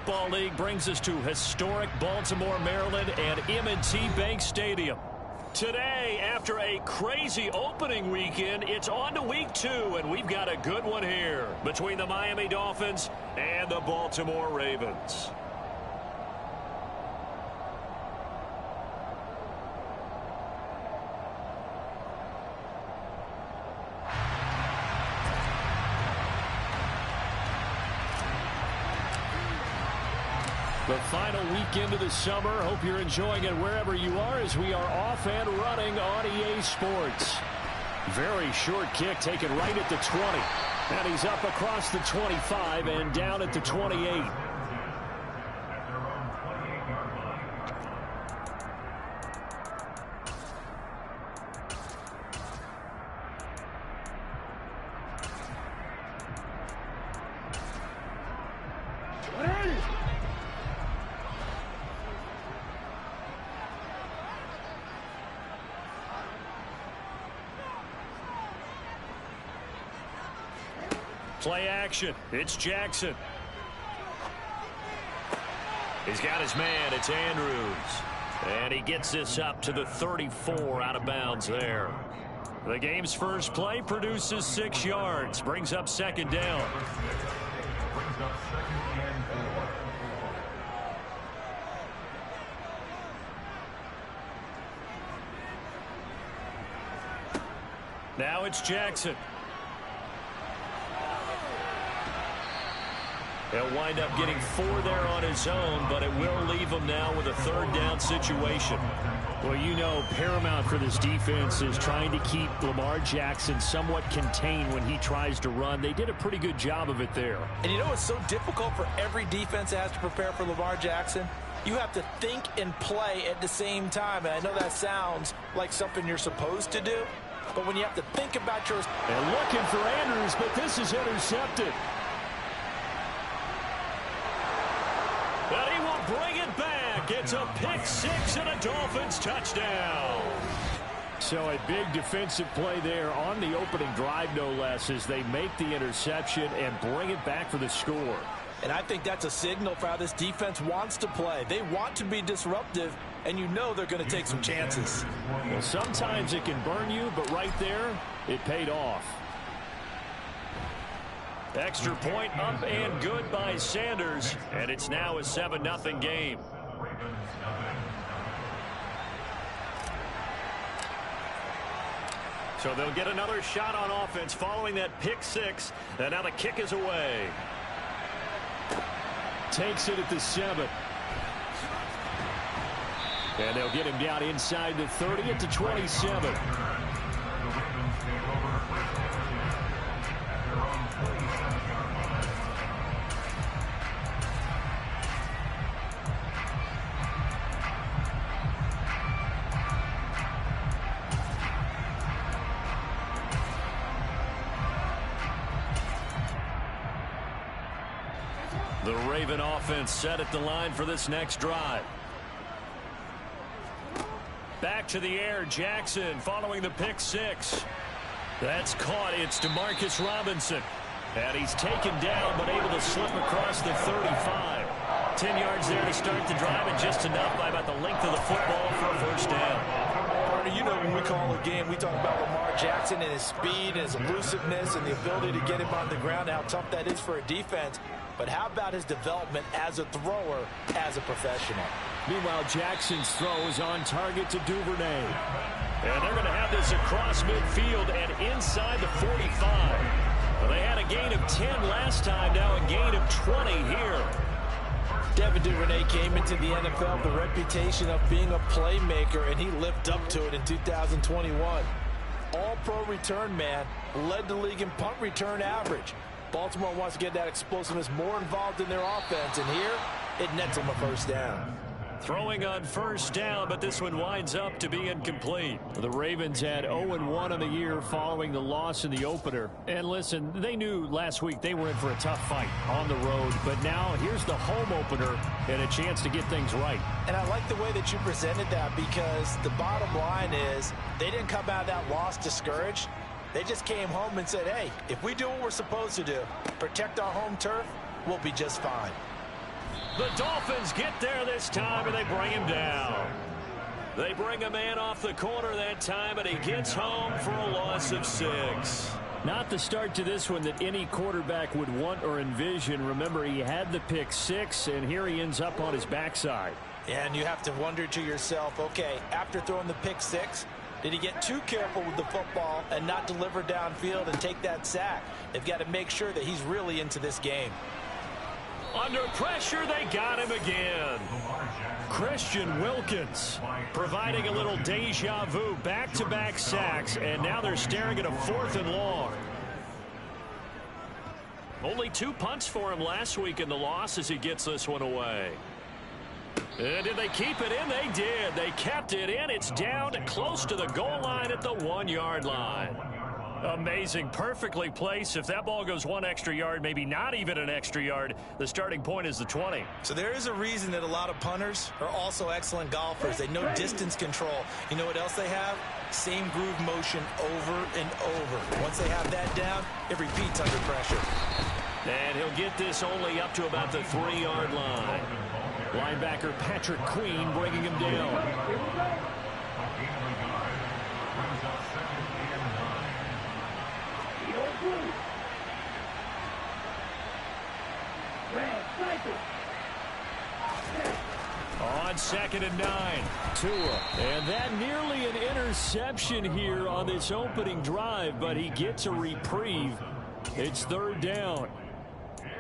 Football League brings us to historic Baltimore, Maryland, and M&T Bank Stadium. Today, after a crazy opening weekend, it's on to week 2, and we've got a good one here between the Miami Dolphins and the Baltimore Ravens. The final weekend of the summer. Hope you're enjoying it wherever you are as we are off and running on EA Sports. Very short kick taken right at the 20. And he's up across the 25 and down at the 28. Play action. It's Jackson. He's got his man. It's Andrews. And he gets this up to the 34 out of bounds there. The game's first play produces 6 yards. Brings up second down. Now it's Jackson. He'll wind up getting 4 there on his own, but it will leave him now with a third down situation. Well, you know, paramount for this defense is trying to keep Lamar Jackson somewhat contained when he tries to run. They did a pretty good job of it there. And you know it's so difficult for every defense that has to prepare for Lamar Jackson? You have to think and play at the same time. And I know that sounds like something you're supposed to do, but when you have to think about yours. And looking for Andrews, but this is intercepted. But he will bring it back. It's a pick 6 and a Dolphins touchdown. So a big defensive play there on the opening drive, no less, as they make the interception and bring it back for the score. And I think that's a signal for how this defense wants to play. They want to be disruptive, and you know they're going to take some chances. Well, sometimes it can burn you, but right there, it paid off. Extra point up and good by Sanders, and it's now a 7-0 game. So they'll get another shot on offense following that pick 6, and now the kick is away. Takes it at the 7. And they'll get him down inside the 30 at the 27. The Raven offense set at the line for this next drive. Back to the air, Jackson following the pick 6. That's caught. It's DeMarcus Robinson. And he's taken down, but able to slip across the 35. 10 yards there to start the drive, and just enough by about the length of the football for a first down. You know, when we call a game, we talk about Lamar Jackson and his speed, and his elusiveness, and the ability to get him on the ground, how tough that is for a defense. But how about his development as a thrower, as a professional? Meanwhile, Jackson's throw is on target to Duvernay. And they're going to have this across midfield and inside the 45. Well, they had a gain of 10 last time, now a gain of 20 here. Devin Duvernay came into the NFL with the reputation of being a playmaker, and he lived up to it in 2021. All-pro return man, led the league in punt return average. Baltimore wants to get that explosiveness more involved in their offense, and here it nets them a first down. Throwing on first down, but this one winds up to be incomplete. The Ravens had 0-1 on the year following the loss in the opener. And listen, they knew last week they were in for a tough fight on the road, but now here's the home opener and a chance to get things right. And I like the way that you presented that, because the bottom line is they didn't come out of that loss discouraged. They just came home and said, hey, if we do what we're supposed to do, protect our home turf, we'll be just fine. The Dolphins get there this time, and they bring him down. They bring a man off the corner that time, and he gets home for a loss of 6. Not the start to this one that any quarterback would want or envision. Remember, he had the pick 6, and here he ends up on his backside. And you have to wonder to yourself, okay, after throwing the pick 6, did he get too careful with the football and not deliver downfield and take that sack? They've got to make sure that he's really into this game. Under pressure, they got him again. Christian Wilkins providing a little deja vu, back-to-back sacks, and now they're staring at a 4th and long. Only 2 punts for him last week in the loss as he gets this one away. And did they keep it in? They did. They kept it in. It's down close to the goal line at the 1-yard line. Amazing. Perfectly placed. If that ball goes 1 extra yard, maybe not even an extra yard, the starting point is the 20. So there is a reason that a lot of punters are also excellent golfers. They know distance control. You know what else they have? Same groove motion over and over. Once they have that down, it repeats under pressure. And he'll get this only up to about the 3-yard line. Linebacker Patrick Queen bringing him down. On 2nd and 9, Tua. And that nearly an interception here on this opening drive, but he gets a reprieve. It's 3rd down.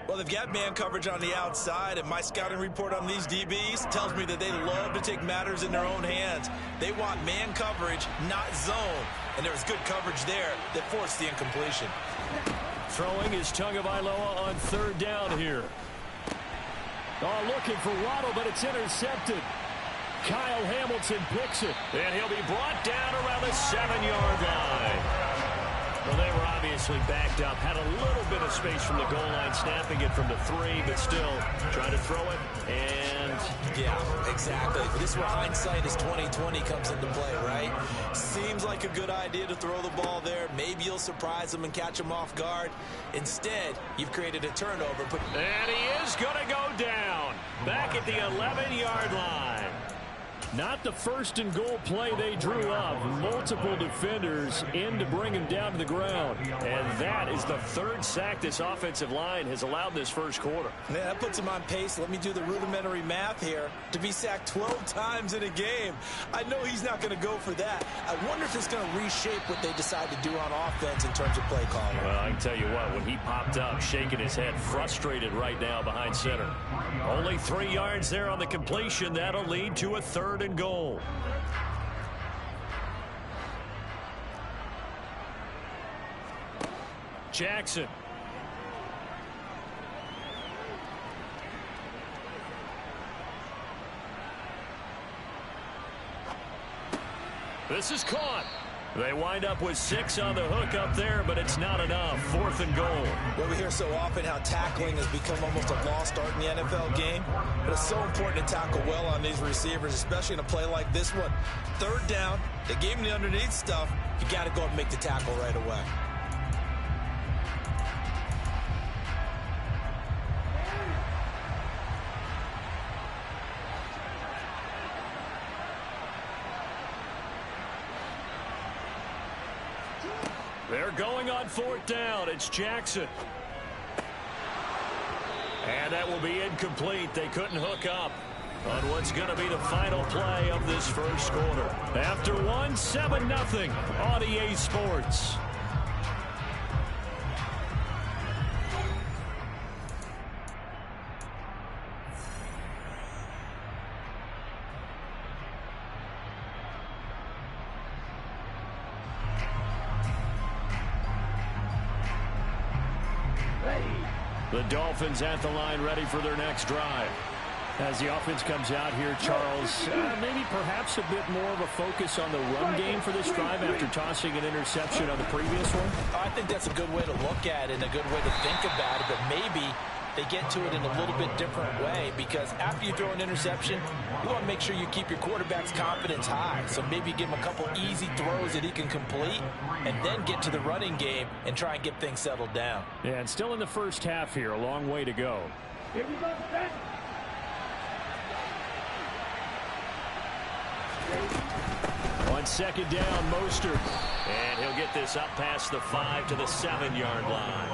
Well, they've got man coverage on the outside, and my scouting report on these DBs tells me that they love to take matters in their own hands. They want man coverage, not zone. And there was good coverage there that forced the incompletion. Throwing is Tagovailoa on 3rd down here. Oh, looking for Waddle, but it's intercepted. Kyle Hamilton picks it, and he'll be brought down around the 7-yard line. Well, they were obviously backed up, had a little bit of space from the goal line, snapping it from the 3, but still trying to throw it, and... Yeah, exactly. This is where hindsight is 20/20 comes into play, right? Seems like a good idea to throw the ball there. Maybe you'll surprise them and catch them off guard. Instead, you've created a turnover. And he is going to go down back at the 11-yard line. Not the 1st and goal play they drew up. Multiple defenders in to bring him down to the ground. And that is the 3rd sack this offensive line has allowed this first quarter. Man, that puts him on pace. Let me do the rudimentary math here. To be sacked 12 times in a game. I know he's not going to go for that. I wonder if it's going to reshape what they decide to do on offense in terms of play calling. Well, I can tell you what, when he popped up, shaking his head, frustrated right now behind center. Only 3 yards there on the completion. That'll lead to a 3rd and goal. Jackson. This is caught. They wind up with 6 on the hook up there, but it's not enough. 4th and goal. Well, we hear so often how tackling has become almost a lost art in the NFL game, but it's so important to tackle well on these receivers, especially in a play like this one. 3rd down, they gave him the underneath stuff. You got to go up and make the tackle right away. They're going on 4th down. It's Jackson. And that will be incomplete. They couldn't hook up on what's going to be the final play of this first quarter. After 1, 7-0 on EA Sports. The Dolphins at the line, ready for their next drive. As the offense comes out here, Charles, maybe perhaps a bit more of a focus on the run game for this drive after tossing an interception on the previous one? I think that's a good way to look at it and a good way to think about it, but maybe they get to it in a little bit different way, because after you throw an interception, you want to make sure you keep your quarterback's confidence high. So maybe give him a couple easy throws that he can complete and then get to the running game and try and get things settled down. Yeah, and still in the first half here, a long way to go. On second down, Mostert. And he'll get this up past the 5 to the 7-yard line.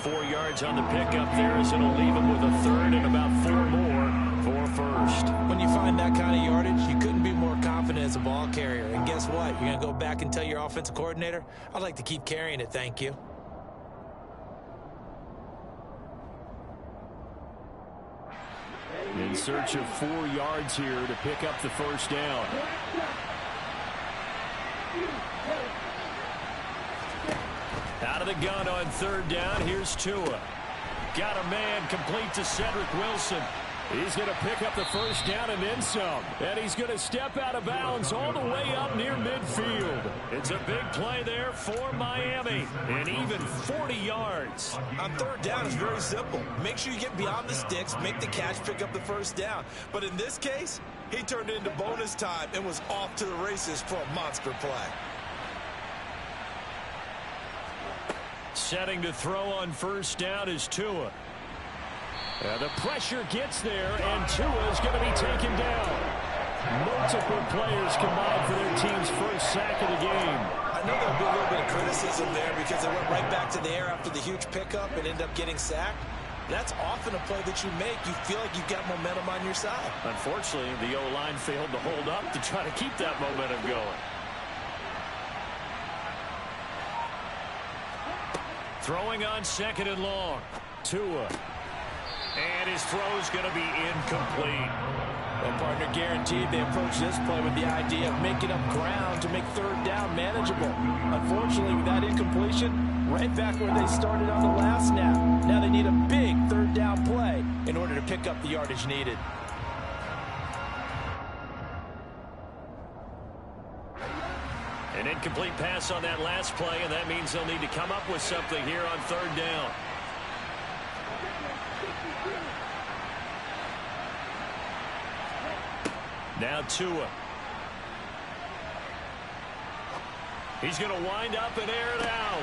4 yards on the pickup there as it'll leave him with a third and about 4 more for first. When you find that kind of yardage, you couldn't be more confident as a ball carrier. And guess what? You're going to go back and tell your offensive coordinator, I'd like to keep carrying it, thank you. In search of 4 yards here to pick up the first down. Out of the gun on third down, here's Tua. Got a man complete to Cedric Wilson. He's going to pick up the first down and then some. And he's going to step out of bounds all the way up near midfield. It's a big play there for Miami. And even 40 yards. On third down, it's very simple. Make sure you get beyond the sticks, make the catch, pick up the first down. But in this case, he turned it into bonus time and was off to the races for a monster play. Setting to throw on first down is Tua. The pressure gets there, and Tua is going to be taken down. Multiple players combined for their team's first sack of the game. I know there'll be a little bit of criticism there because they went right back to the air after the huge pickup and ended up getting sacked. That's often a play that you make. You feel like you've got momentum on your side. Unfortunately, the O-line failed to hold up to try to keep that momentum going. Throwing on second and long. Tua. And his throw's going to be incomplete. Well, partner, guaranteed they approach this play with the idea of making up ground to make third down manageable. Unfortunately, with that incompletion, right back where they started on the last snap. Now they need a big third down play in order to pick up the yardage needed. An incomplete pass on that last play, and that means they'll need to come up with something here on third down. Now Tua. He's going to wind up and air it out.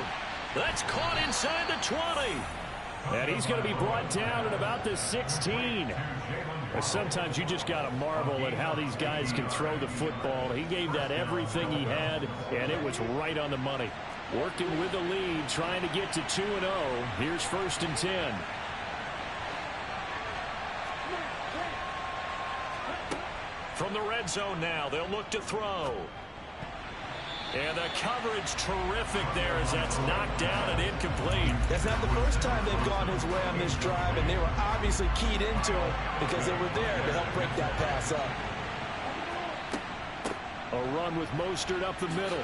That's caught inside the 20. And he's going to be brought down at about the 16. Sometimes you just got to marvel at how these guys can throw the football. He gave that everything he had, and it was right on the money. Working with the lead, trying to get to 2-0. Here's first and 10. From the red zone now, they'll look to throw. And the coverage terrific there as that's knocked down and incomplete. That's not the first time they've gone his way on this drive, and they were obviously keyed into it because they were there to help break that pass up. A run with Mostert up the middle.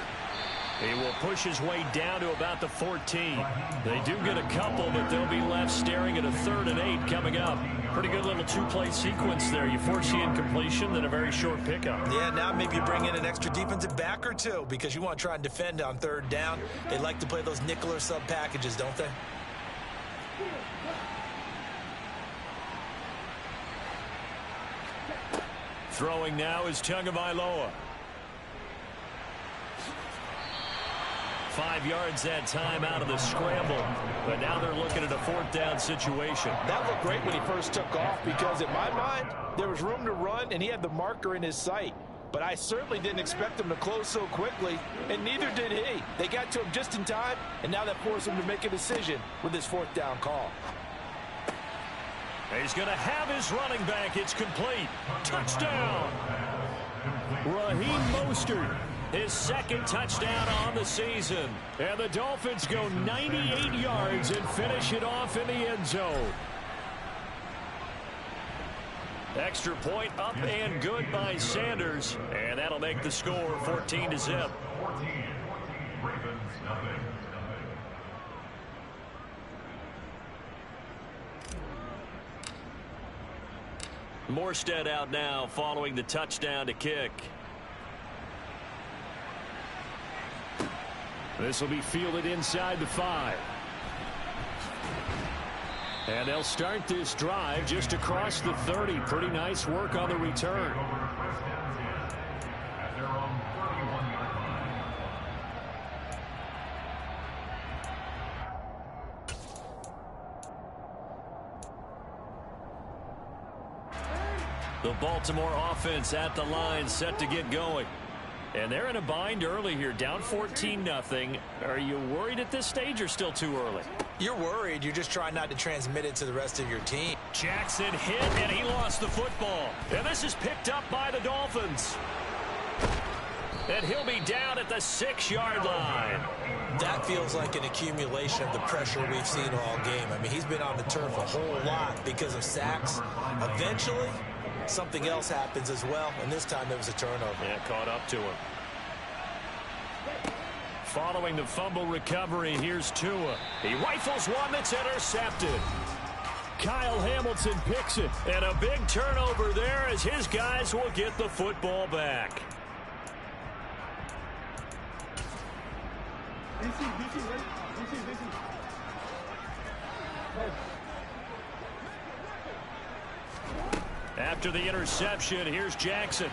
He will push his way down to about the 14. They do get a couple, but they'll be left staring at a 3rd and 8 coming up. Pretty good little two-play sequence there. You force the incompletion, then a very short pickup. Yeah, now maybe you bring in an extra defensive back or two because you want to try and defend on third down. They like to play those nickel or sub packages, don't they? Throwing now is Tagovailoa. 5 yards that time out of the scramble. But now they're looking at a 4th down situation. That looked great when he first took off because in my mind, there was room to run and he had the marker in his sight. But I certainly didn't expect him to close so quickly, and neither did he. They got to him just in time, and now that forced him to make a decision with his 4th down call. He's going to have his running back. It's complete. Touchdown. Raheem Mostert. His 2nd touchdown on the season. And the Dolphins go 98 yards and finish it off in the end zone. Extra point up and good by Sanders. And that'll make the score 14-0. Morstead out now following the touchdown to kick. This will be fielded inside the 5. And they'll start this drive just across the 30. Pretty nice work on the return. The Baltimore offense at the line, set to get going. And they're in a bind early here, down 14-0. Are you worried at this stage or still too early? You're worried. You're just trying not to transmit it to the rest of your team. Jackson hit, and he lost the football. And this is picked up by the Dolphins. And he'll be down at the 6-yard line. That feels like an accumulation of the pressure we've seen all game. I mean, he's been on the turf a whole lot because of sacks. Eventually, something else happens as well, and this time it was a turnover. Yeah, caught up to him. Following the fumble recovery, here's Tua. He rifles one that's intercepted. Kyle Hamilton picks it, and a big turnover there as his guys will get the football back. After the interception, here's Jackson.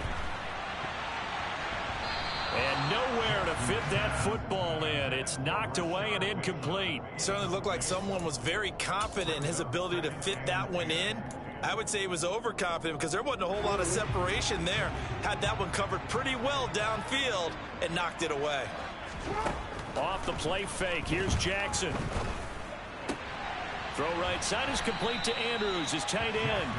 And nowhere to fit that football in. It's knocked away and incomplete. Certainly looked like someone was very confident in his ability to fit that one in. I would say he was overconfident because there wasn't a whole lot of separation there. Had that one covered pretty well downfield and knocked it away. Off the play fake, here's Jackson. Throw right side is complete to Andrews, his tight end.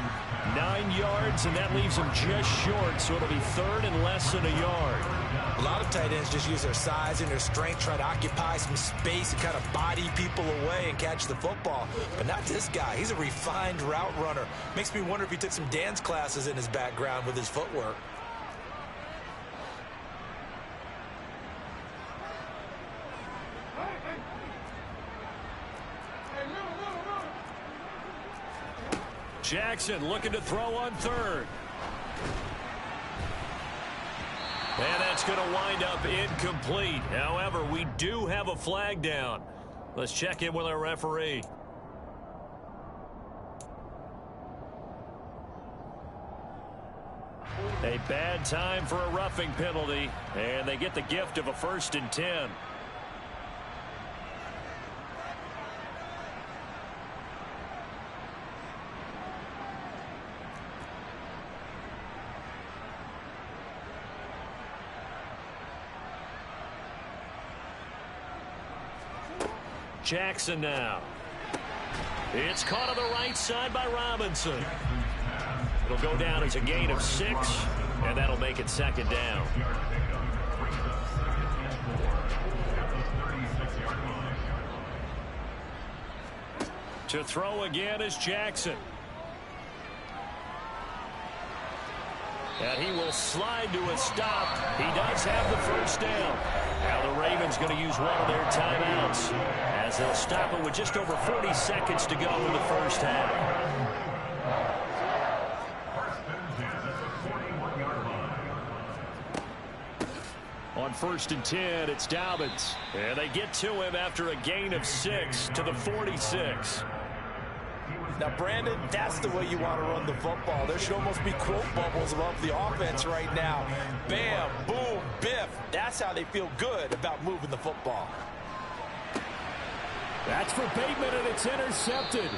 9 yards, and that leaves him just short, so it'll be third and less than a yard. A lot of tight ends just use their size and their strength, try to occupy some space and kind of body people away and catch the football. But not this guy. He's a refined route runner. Makes me wonder if he took some dance classes in his background with his footwork. Jackson looking to throw on third. And that's going to wind up incomplete. However, we do have a flag down. Let's check in with our referee. A bad time for a roughing penalty, and they get the gift of a 1st and 10. Jackson now. It's caught on the right side by Robinson. It'll go down as a gain of 6, and that'll make it 2nd down. To throw again is Jackson. And he will slide to a stop. He does have the 1st down. Now the Ravens going to use one of their timeouts as they'll stop it with just over 40 seconds to go in the 1st half. On 1st and 10, it's Dobbins. And they get to him after a gain of 6 to the 46. Now, Brandon, that's the way you want to run the football. There should almost be quote bubbles above the offense right now. Bam, boom, biff. That's how they feel good about moving the football. That's for Bateman, and it's intercepted.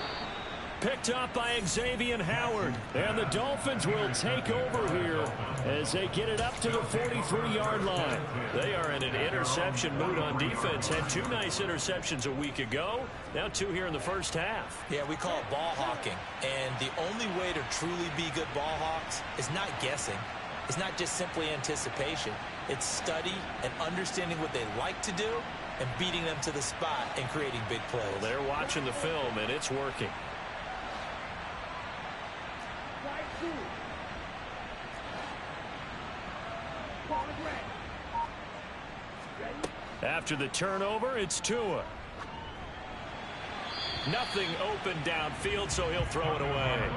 Picked up by Xavier Howard. And the Dolphins will take over here as they get it up to the 43-yard line. They are in an interception mood on defense. Had 2 nice interceptions a week ago. Now 2 here in the 1st half. Yeah, we call it ball hawking. And the only way to truly be good ball hawks is not guessing. It's not just simply anticipation. It's study and understanding what they like to do and beating them to the spot and creating big plays. Well, they're watching the film, and it's working. After the turnover, it's Tua. Nothing open downfield, so he'll throw it away.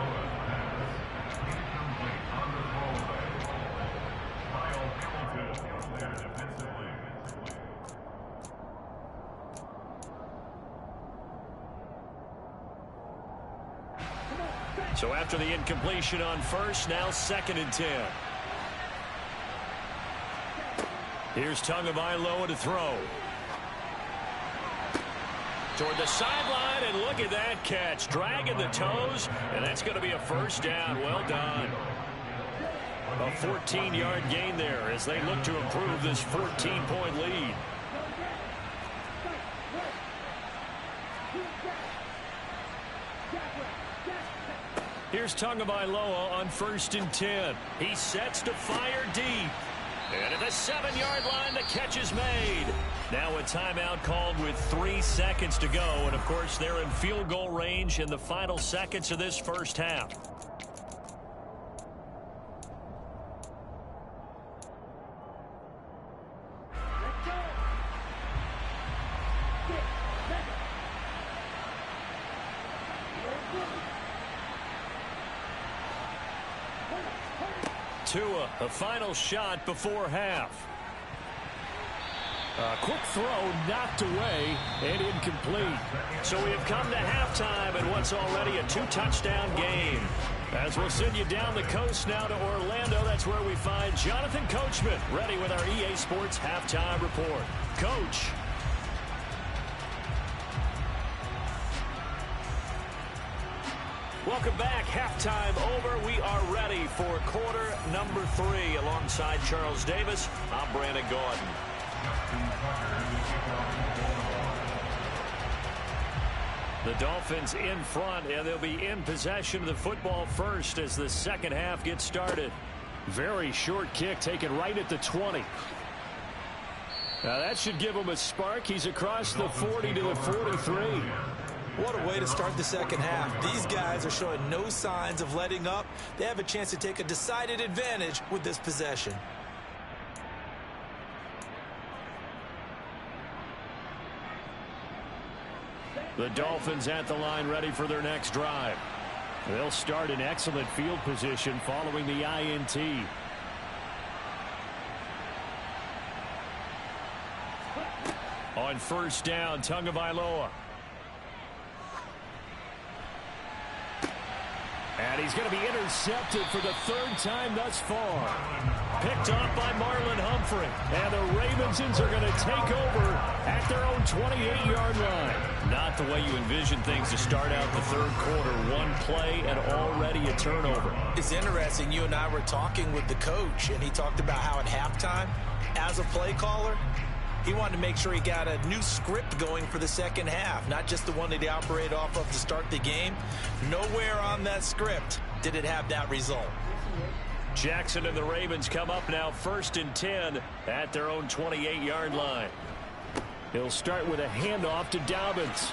So after the incompletion on 1st, now 2nd and 10. Here's Tagovailoa to throw. Toward the sideline, and look at that catch. Dragging the toes, and that's going to be a 1st down. Well done. A 14-yard gain there as they look to improve this 14-point lead. Here's Tagovailoa on 1st and 10. He sets to fire deep. And at the 7-yard line, the catch is made. Now a timeout called with 3 seconds to go. And, of course, they're in field goal range in the final seconds of this first half. Tua, a final shot before half. A quick throw knocked away and incomplete. So we have come to halftime in what's already a 2-touchdown game. As we'll send you down the coast now to Orlando, that's where we find Jonathan Coachman ready with our EA Sports Halftime Report. Coach. Welcome back. Halftime over. We are ready for quarter number 3. Alongside Charles Davis, I'm Brandon Gordon. The Dolphins in front, and they'll be in possession of the football first as the second half gets started. Very short kick taken right at the 20. Now that should give him a spark. He's across the 40 to the 43. What a way to start the second half. These guys are showing no signs of letting up. They have a chance to take a decided advantage with this possession. The Dolphins at the line ready for their next drive. They'll start in excellent field position following the INT. On 1st down, Tagovailoa. And he's going to be intercepted for the 3rd time thus far. Picked off by Marlon Humphrey. And the Ravensons are going to take over at their own 28-yard line. Not the way you envision things to start out the 3rd quarter. One play and already a turnover. It's interesting. You and I were talking with the coach, and he talked about how at halftime, as a play caller, he wanted to make sure he got a new script going for the second half, not just the one that he operated off of to start the game. Nowhere on that script did it have that result. Jackson and the Ravens come up now 1st and 10 at their own 28-yard line. He'll start with a handoff to Dobbins.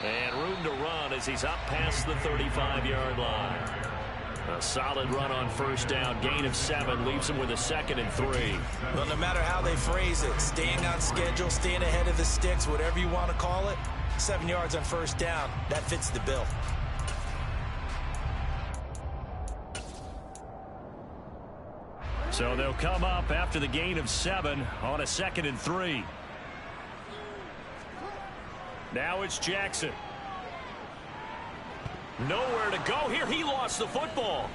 And room to run as he's up past the 35-yard line. A solid run on 1st down. Gain of 7 leaves him with a 2nd and 3. Well, no matter how they phrase it, staying on schedule, staying ahead of the sticks, whatever you want to call it, 7 yards on 1st down, that fits the bill. So they'll come up after the gain of 7 on a 2nd and 3. Now it's Jackson. Nowhere to go here. He lost the football.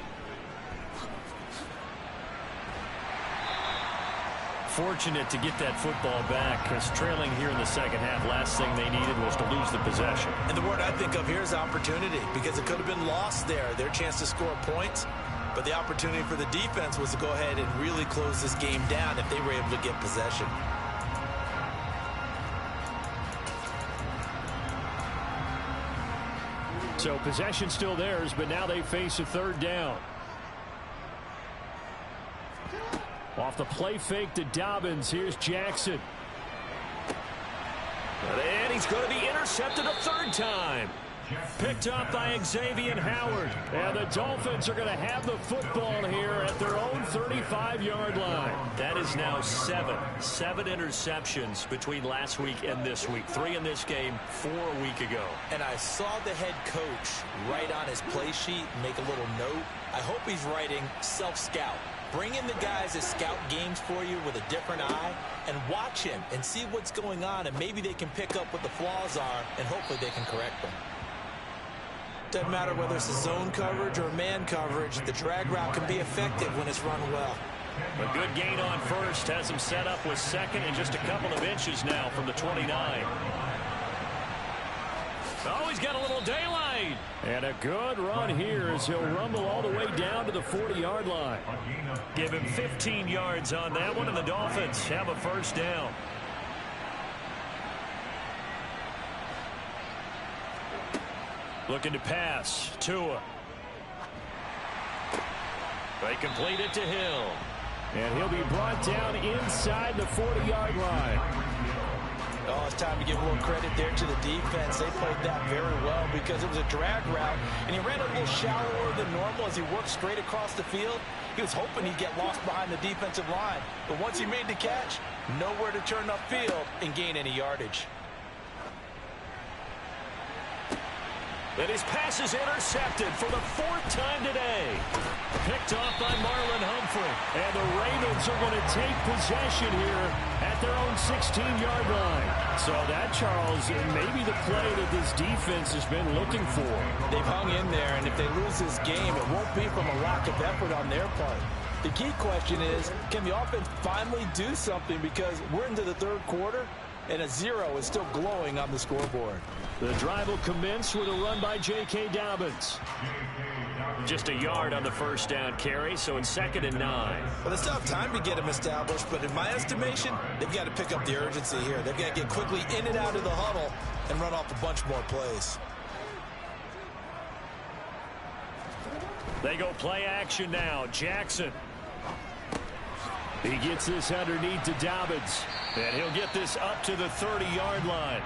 Fortunate to get that football back because trailing here in the second half, last thing they needed was to lose the possession. And the word I think of here is opportunity, because it could have been lost there, their chance to score points. But the opportunity for the defense was to go ahead and really close this game down if they were able to get possession. So possession still theirs, but now they face a 3rd down. Off the play fake to Dobbins, here's Jackson. And he's going to be intercepted a 3rd time. Picked up by Xavier Howard. And the Dolphins are going to have the football here at their own 35-yard line. That is now 7 interceptions between last week and this week. 3 in this game, 4 a week ago. And I saw the head coach write on his play sheet, make a little note. I hope he's writing self-scout. Bring in the guys that scout games for you with a different eye and watch him and see what's going on, and maybe they can pick up what the flaws are, and hopefully they can correct them. Doesn't matter whether it's a zone coverage or man coverage, the drag route can be effective when it's run well. A good gain on 1st has him set up with 2nd and just a couple of inches now from the 29. Oh, he's got a little daylight. And a good run here as he'll rumble all the way down down to the 40-yard line. Give him 15 yards on that one, and the Dolphins have a first down. Looking to pass. Tua. They complete it to Hill. And he'll be brought down inside the 40-yard line. Oh, it's time to give a little credit there to the defense. They played that very well because it was a drag route, and he ran a little shallower than normal as he worked straight across the field. He was hoping he'd get lost behind the defensive line, but once he made the catch, nowhere to turn upfield and gain any yardage. And his pass is intercepted for the 4th time today. Picked off by Marlon Humphrey. And the Ravens are going to take possession here at their own 16-yard line. So that, Charles, may be the play that this defense has been looking for. They've hung in there, and if they lose this game, it won't be from a lack of effort on their part. The key question is, can the offense finally do something? Because we're into the 3rd quarter, and a 0 is still glowing on the scoreboard. The drive will commence with a run by J.K. Dobbins. Just a yard on the first down carry, so it's 2nd and 9. Well, it's not time to get them established, but in my estimation, they've got to pick up the urgency here. They've got to get quickly in and out of the huddle and run off a bunch more plays. They go play action now. Jackson. He gets this underneath to Dobbins. And he'll get this up to the 30-yard line.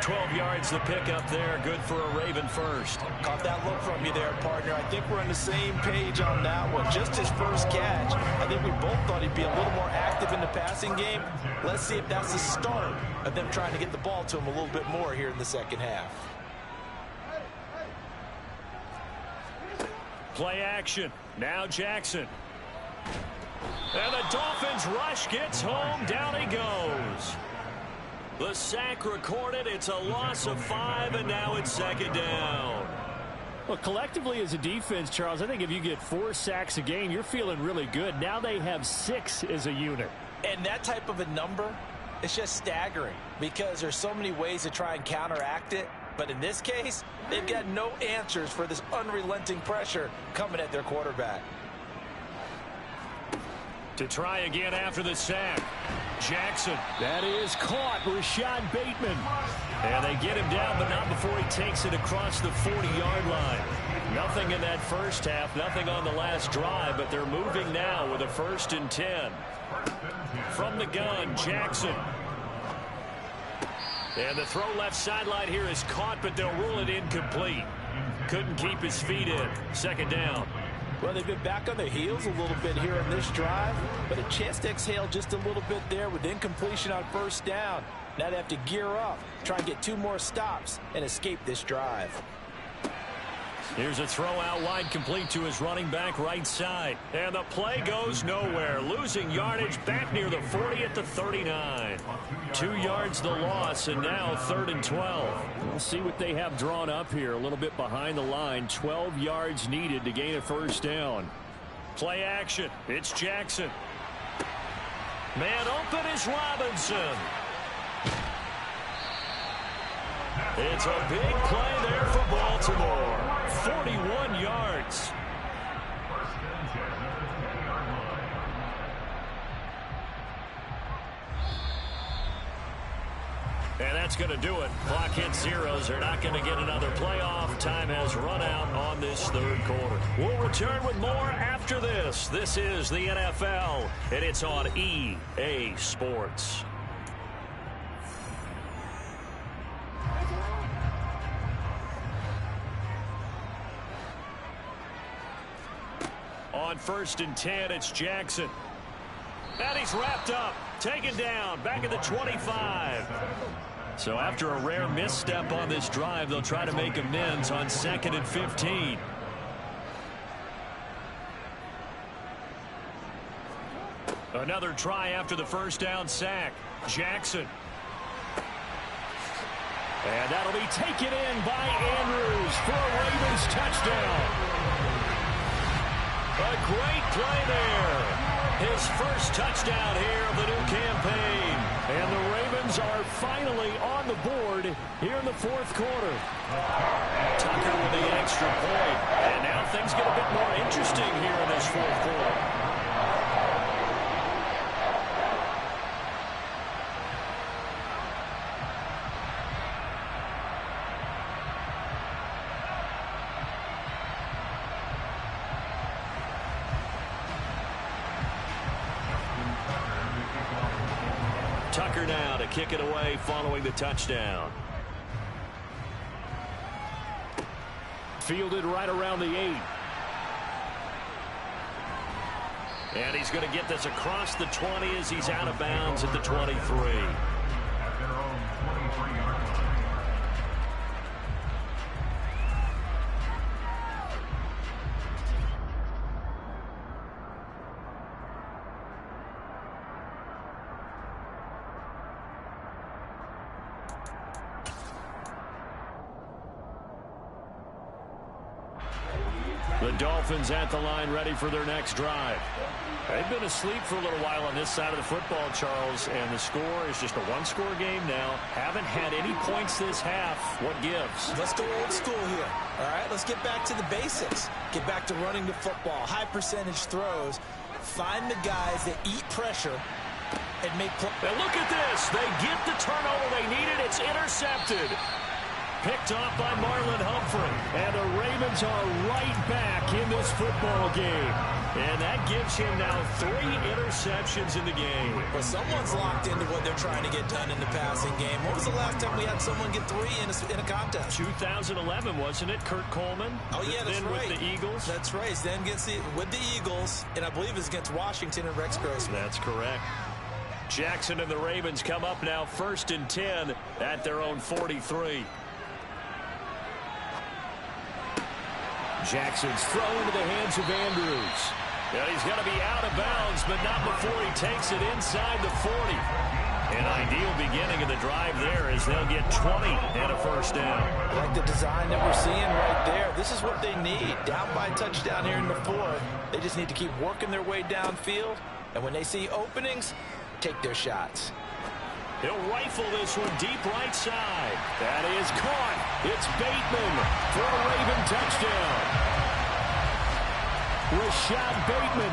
12 yards the pickup there. Good for a Raven first. Caught that look from you there, partner. I think we're on the same page on that one. Just his first catch. I think we both thought he'd be a little more active in the passing game. Let's see if that's the start of them trying to get the ball to him a little bit more here in the second half. Play action. Now Jackson. And the Dolphins rush gets home. Down he goes. The sack recorded. It's a loss of 5, and now it's 2nd down. Well, collectively as a defense, Charles, I think if you get 4 sacks a game, you're feeling really good. Now they have 6 as a unit. And that type of a number, it's just staggering because there's so many ways to try and counteract it. But in this case, they've got no answers for this unrelenting pressure coming at their quarterback. To try again after the sack. Jackson. That is caught. Rashad Bateman. And they get him down, but not before he takes it across the 40-yard line. Nothing in that first half, nothing on the last drive, but they're moving now with a 1st and 10. From the gun, Jackson. And the throw left sideline here is caught, but they'll rule it incomplete. Couldn't keep his feet in. 2nd down. Well, they've been back on their heels a little bit here in this drive, but a chance to exhale just a little bit there with incompletion on 1st down. Now they have to gear up, try and get 2 more stops, and escape this drive. Here's a throw out wide, complete to his running back right side. And the play goes nowhere. Losing yardage back near the 40 at the 39. 2 yards the loss, and now 3rd and 12. We'll see what they have drawn up here. A little bit behind the line. 12 yards needed to gain a 1st down. Play action. It's Jackson. Man open is Robinson. It's a big play there for Baltimore. 41 yards. And that's going to do it. Clock hits zeros. They're not going to get another playoff. Time has run out on this 3rd quarter. We'll return with more after this. This is the NFL, and it's on EA Sports. On 1st and 10, it's Jackson. And he's wrapped up, taken down, back at the 25. So after a rare misstep on this drive, they'll try to make amends on 2nd and 15. Another try after the 1st down sack. Jackson. And that'll be taken in by Andrews for a Ravens touchdown. A great play there. His first touchdown here of the new campaign. And the Ravens are finally on the board here in the 4th quarter. Tucker with the extra point. And now things get a bit more interesting Tucker now to kick it away following the touchdown. Fielded right around the 8. And he's going to get this across the 20 as he's out of bounds at the 23. The Dolphins at the line ready for their next drive. They've been asleep for a little while on this side of the football, Charles, and the score is just a one-score game now. Haven't had any points this half. What gives? Let's go old school here. All right, let's get back to the basics. Get back to running the football, high percentage throws. Find the guys that eat pressure and make play. And look at this. They get the turnover they needed. It's intercepted. Picked off by Marlon Humphrey. And the Ravens are right back in this football game. And that gives him now 3 interceptions in the game. Well, someone's locked into what they're trying to get done in the passing game. When was the last time we had someone get 3 in a contest? 2011, wasn't it? Kurt Coleman? Oh, yeah, that's right. With the Eagles? That's right. Then gets with the Eagles, and I believe it's against Washington and Rex Grossman. That's correct. Jackson and the Ravens come up now 1st and 10 at their own 43. Jackson's throw into the hands of Andrews. Yeah, he's going to be out of bounds, but not before he takes it inside the 40. An ideal beginning of the drive there as they'll get 20 and a first down. I like the design that we're seeing right there. This is what they need. Down by a touchdown here in the 4th. They just need to keep working their way downfield. And when they see openings, take their shots. He'll rifle this one deep right side. That is caught. It's Bateman for a Raven touchdown. Rashad Bateman,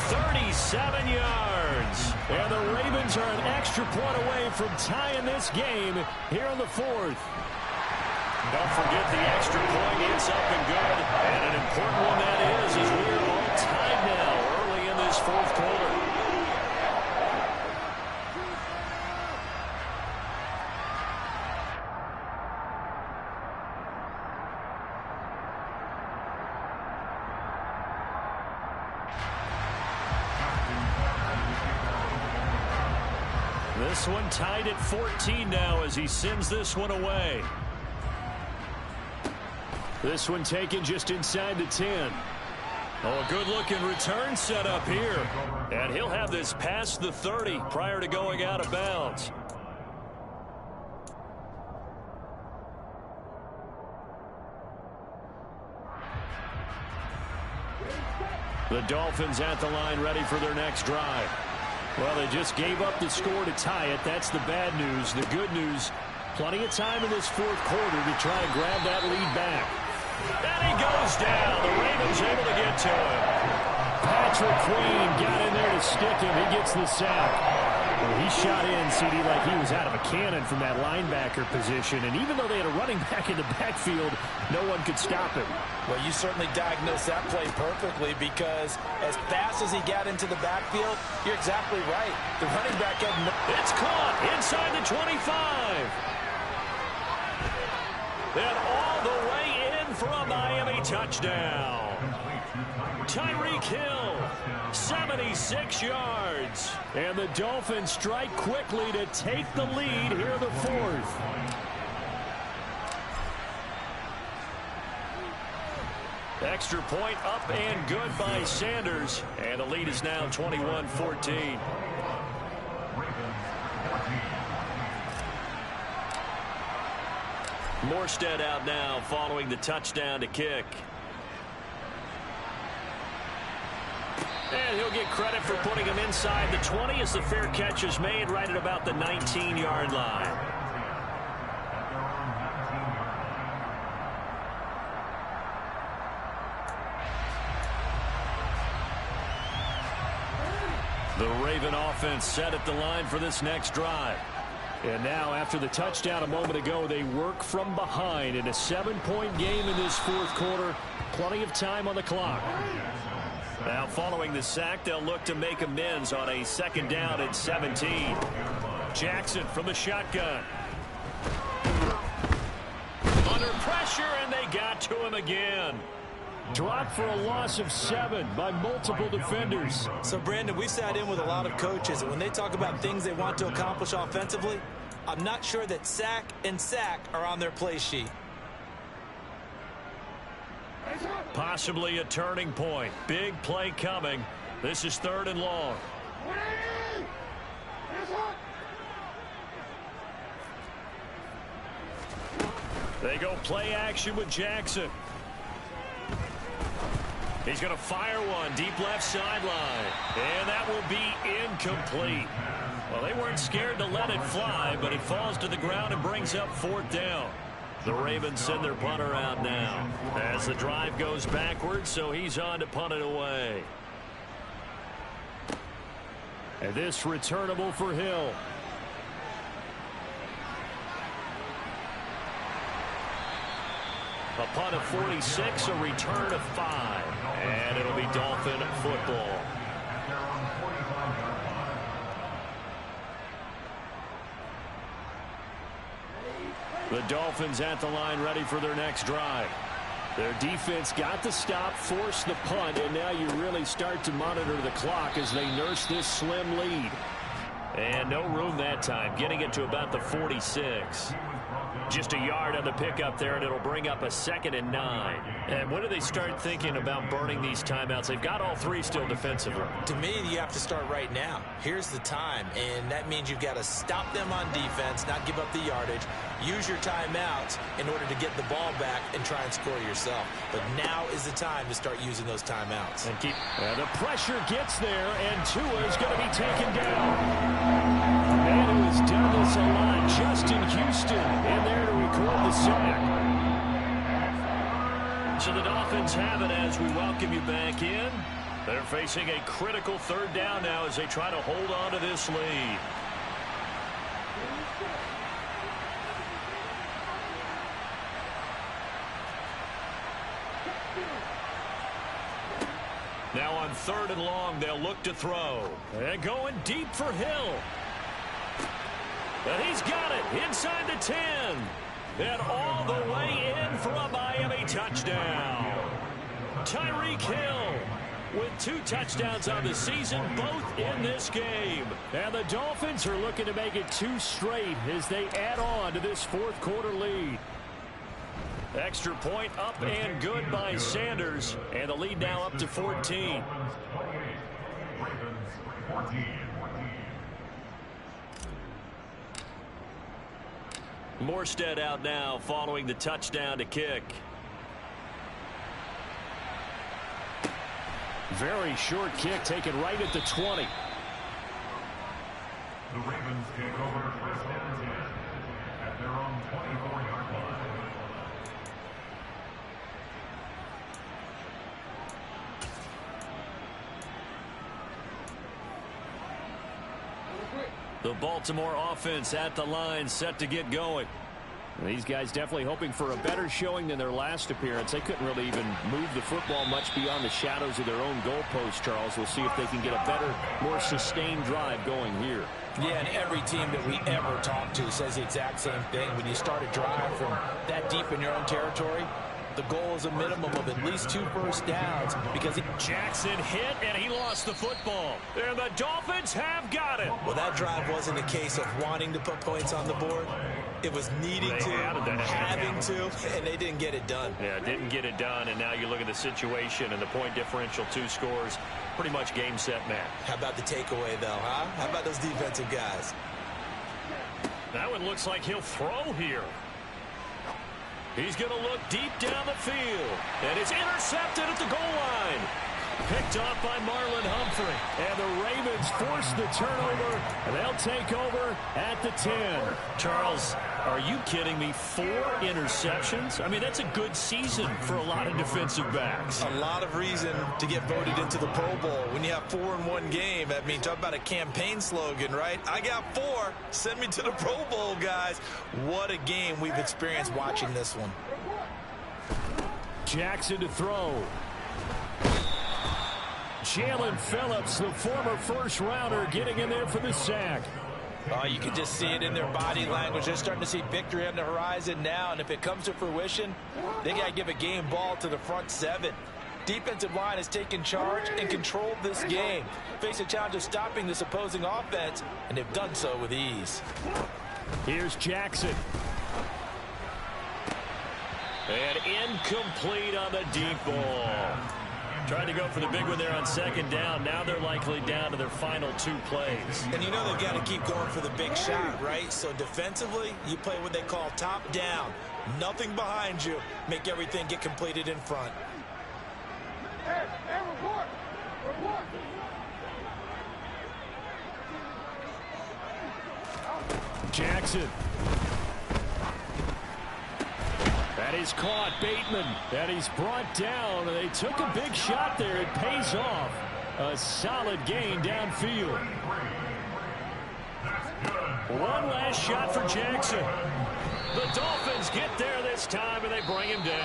37 yards. And the Ravens are an extra point away from tying this game here in the 4th. Don't forget the extra point. It's up and good. And an important one that is as we're all tied now early in this 4th quarter. This one tied at 14 now as he sends this one away. This one taken just inside the 10. Oh, a good-looking return set up here. And he'll have this past the 30 prior to going out of bounds. The Dolphins at the line ready for their next drive. Well, they just gave up the score to tie it. That's the bad news. The good news, plenty of time in this 4th quarter to try to grab that lead back. And he goes down. The Ravens able to get to him. Patrick Queen got in there to stick him. He gets the sack. Well, he shot in, CD, like he was out of a cannon from that linebacker position. And even though they had a running back in the backfield, no one could stop him. Well, you certainly diagnosed that play perfectly because as fast as he got into the backfield, you're exactly right. The running back had no... It's caught inside the 25. And all the way in for a Miami touchdown. Tyreek Hill, 76 yards. And the Dolphins strike quickly to take the lead here in the 4th. Extra point up and good by Sanders. And the lead is now 21-14. Morstead out now following the touchdown to kick. And he'll get credit for putting him inside the 20 as the fair catch is made right at about the 19-yard line. The Raven offense set at the line for this next drive. And now, after the touchdown a moment ago, they work from behind in a 7-point game in this 4th quarter. Plenty of time on the clock. Now, following the sack, they'll look to make amends on a 2nd down and 17. Jackson from the shotgun. Under pressure, and they got to him again. Dropped for a loss of 7 by multiple defenders. So, Brandon, we've sat in with a lot of coaches, and when they talk about things they want to accomplish offensively, I'm not sure that sack and sack are on their play sheet. Possibly a turning point. Big play coming. This is 3rd and long. They go play action with Jackson. He's going to fire one deep left sideline. And that will be incomplete. Well, they weren't scared to let it fly, but it falls to the ground and brings up 4th down. The Ravens send their punter out now as the drive goes backwards, so he's on to punt it away. And this returnable for Hill. A punt of 46, a return of 5. And it'll be Dolphin football. The Dolphins at the line ready for their next drive. Their defense got the stop, forced the punt, and now you really start to monitor the clock as they nurse this slim lead. And no room that time, getting it to about the 46. Just a yard on the pickup there, and it'll bring up a 2nd and 9. And when do they start thinking about burning these timeouts? They've got all 3 still defensively. To me, you have to start right now. Here's the time, and that means you've got to stop them on defense, not give up the yardage. Use your timeouts in order to get the ball back and try and score yourself. But now is the time to start using those timeouts. And the pressure gets there, and Tua is going to be taken down. A man who has done this a lot, Justin Houston, in there to record the sack. So the Dolphins have it as we welcome you back in. They're facing a critical 3rd down now as they try to hold on to this lead. Now on 3rd and long, they'll look to throw. And going deep for Hill. And he's got it inside the 10. And all the way in for a Miami touchdown. Tyreek Hill with 2 touchdowns on the season, both in this game. And the Dolphins are looking to make it 2 straight as they add on to this 4th quarter lead. Extra point up and good by Sanders. And the lead now up to 14. Morstead out now following the touchdown to kick. Very short kick taken right at the 20. The Ravens kick over 1st and 10 at their own 24-yard line. The Baltimore offense at the line, set to get going. These guys definitely hoping for a better showing than their last appearance. They couldn't really even move the football much beyond the shadows of their own goalpost, Charles. We'll see if they can get a better, more sustained drive going here. Yeah, and every team that we ever talk to says the exact same thing. When you start a drive from that deep in your own territory, the goal is a minimum of at least 2 first downs because Jackson hit and he lost the football. And the Dolphins have got it. Well, that drive wasn't a case of wanting to put points on the board. It was needing to, having to, and they didn't get it done. Yeah, didn't get it done, and now you look at the situation and the point differential, 2 scores, pretty much game, set, match. How about the takeaway, though, huh? How about those defensive guys? That one looks like he'll throw here. He's going to look deep down the field, and it's intercepted at the goal line. Picked off by Marlon Humphrey. And the Ravens force the turnover, and they'll take over at the 10. Charles, are you kidding me? 4 interceptions? I mean, that's a good season for a lot of defensive backs. A lot of reason to get voted into the Pro Bowl. When you have 4 in one game, I mean, talk about a campaign slogan, right? I got 4. Send me to the Pro Bowl, guys. What a game we've experienced watching this one. Jackson to throw. Jalen Phillips, the former first-rounder, getting in there for the sack. Oh, you can just see it in their body language. They're starting to see victory on the horizon now, and if it comes to fruition, they got to give a game ball to the front seven. Defensive line has taken charge and controlled this game. Face a challenge of stopping this opposing offense, and they've done so with ease. Here's Jackson. And incomplete on the deep ball. Tried to go for the big one there on second down. Now they're likely down to their final 2 plays. And you know they've got to keep going for the big shot, right? So defensively, you play what they call top down. Nothing behind you. Make everything get completed in front. Jackson. That is caught. Bateman. And he's brought down. They took a big shot there. It pays off. A solid gain downfield. One last shot for Jackson. The Dolphins get there this time, and they bring him down.